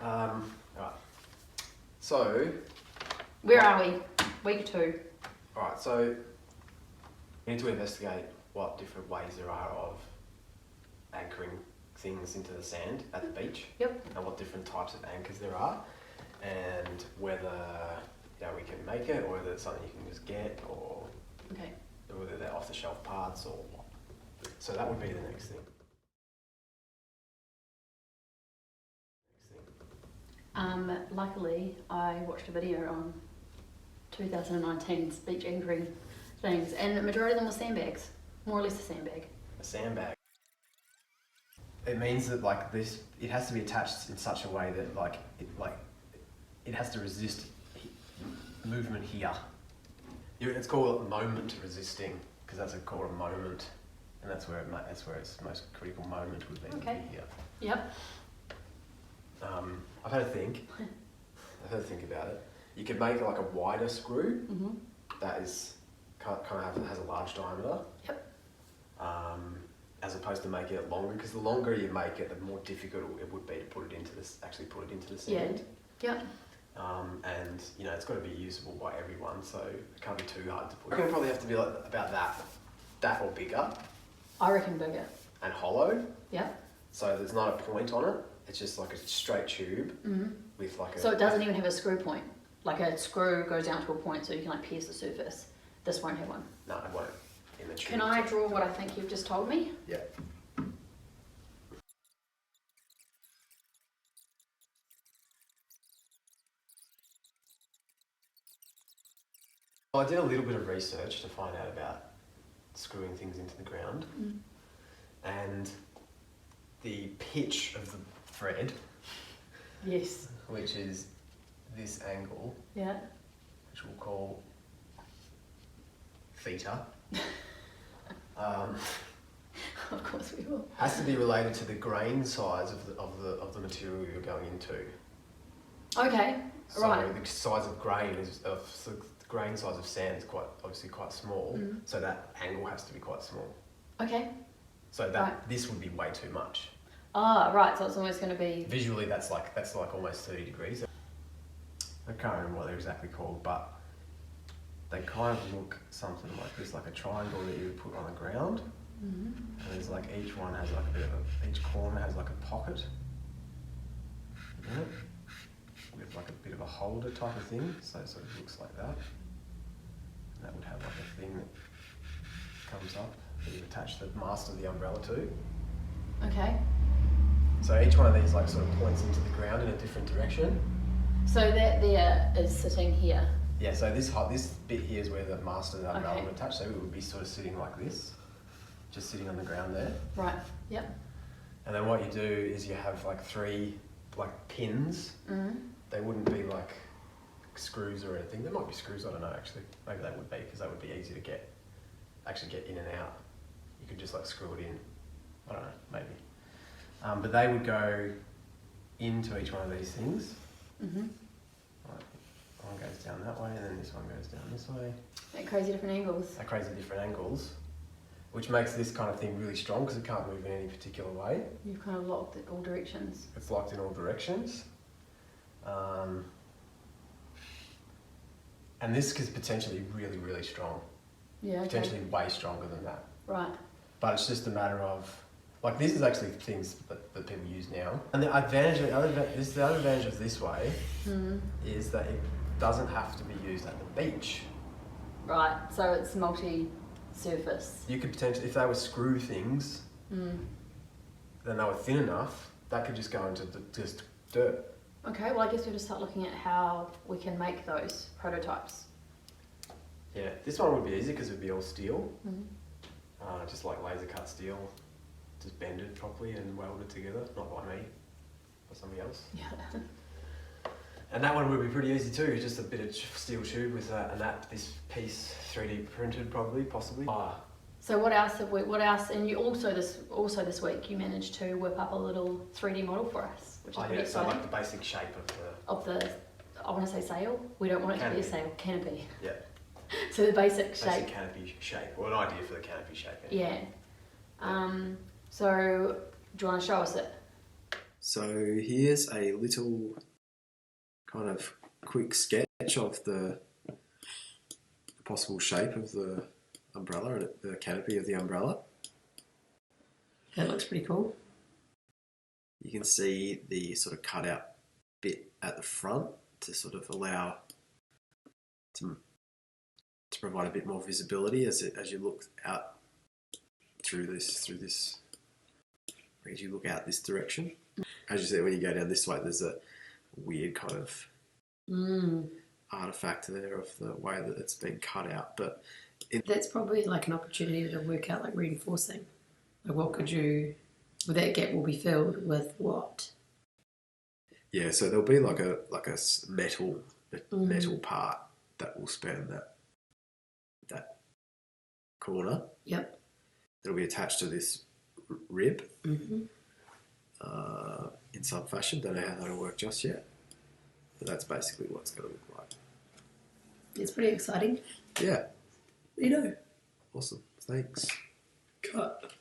Alright. So, Where are we? Week 2. alright, so we need to investigate what different ways there are of anchoring things into the sand at the beach. Yep. And what different types of anchors there are, and whether we can make it, or whether it's something you can just get, or Okay. whether they're off-the-shelf parts, or what. So that would be the next thing. Luckily, I watched a video on 2019's beach anchoring things, and the majority of them were sandbags, more or less a sandbag. A sandbag. It means that it has to be attached in such a way that it has to resist movement here. It's called moment resisting, because that's called a moment, and that's where its most critical moment would be. Okay. Here. Yep. I've had a think. About it. You could make like a wider screw that is kind of has a large diameter. Yep. As opposed to making it longer, because the longer you make it, the more difficult it would be to put it into the sand. Yeah. Yep. And it's got to be usable by everyone, so it can't be too hard to put. I reckon it probably have to be like about that or bigger. I reckon bigger. And hollow. Yep. So there's not a point on it. It's just like a straight tube with like a. So it doesn't even have a screw point. Like a screw goes down to a point so you can pierce the surface. This won't have one. No, it won't. In the tube. Can I draw what I think you've just told me? Yeah. Well, I did a little bit of research to find out about screwing things into the ground, and the pitch of the thread, Yes. which is this angle, Yeah. which we'll call theta, Of course we will. has to be related to the grain size of the material you're going into. Okay. So Right. the size of grain the grain size of sand is obviously quite small, so that angle has to be quite small. Okay. So that Right. this would be way too much. Ah, right. So it's almost going to be. Visually, that's like almost 30 degrees. I can't remember what they're exactly called, but they kind of look something like this, like a triangle that you would put on the ground. And there's each one has each corner has like a pocket in it, with like a bit of a holder type of thing. So it sort of looks like that. And that would have like a thing that comes up that you attach the mast of the umbrella to. Okay. So each one of these sort of points into the ground in a different direction. So that there is sitting here. Yeah, so this bit here is where the mast of the umbrella Okay. would attach, so it would be sort of sitting like this, just sitting on the ground there. Right. Yep. And then what you do is you have 3 pins. They wouldn't be like screws or anything. There might be screws, I don't know actually. Maybe they would be, because that would be easy to get in and out. You could just screw it in. I don't know, maybe. But they would go into each one of these things. One goes down that way, and then this one goes down this way. At crazy different angles. At crazy different angles, which makes this kind of thing really strong because it can't move in any particular way. You've kind of locked it all directions. It's locked in all directions. And this is potentially really, really strong. Yeah. Okay. Potentially way stronger than that. Right. But it's just a matter of, this is actually things that people use now. And the other advantage of this way is that it doesn't have to be used at the beach. Right. So it's multi-surface. You could potentially, if they were screw things, then they were thin enough, that could just go into just dirt. Okay. Well, I guess we'll just start looking at how we can make those prototypes. Yeah, this one would be easy because it would be all steel. Just like laser cut steel, just bend it properly and weld it together. Not by me, by somebody else. Yeah. And that one would be pretty easy too, just a bit of steel tube with that, and this piece 3D printed possibly. So what else have we? What else? And you also this week you managed to whip up a little 3D model for us, which is pretty so exciting. the basic shape Of the, I want to say sail. We don't want it to be a Canopy. sail. Canopy. Yeah. So the basic shape. Basic canopy shape, or an idea for the canopy shape. Yeah. So do you want to show us it? So here's a little kind of quick sketch of the possible shape of the umbrella and the canopy of the umbrella. That looks pretty cool. You can see the sort of cutout bit at the front to sort of allow to provide a bit more visibility as you look out through this as you look out this direction. As you see, when you go down this way, there's a weird kind of artifact there of the way that it's been cut out. But That's probably like an opportunity to work out like reinforcing. Like what could you, well, that gap will be filled with what? yeah, so there'll be like a metal part that will span that corner. Yep. It'll be attached to this rib Mm-hmm. in some fashion. Don't know how that'll work just yet, but that's basically what it's going to look like. It's pretty exciting. Yeah, You know. awesome. Thanks. Cut.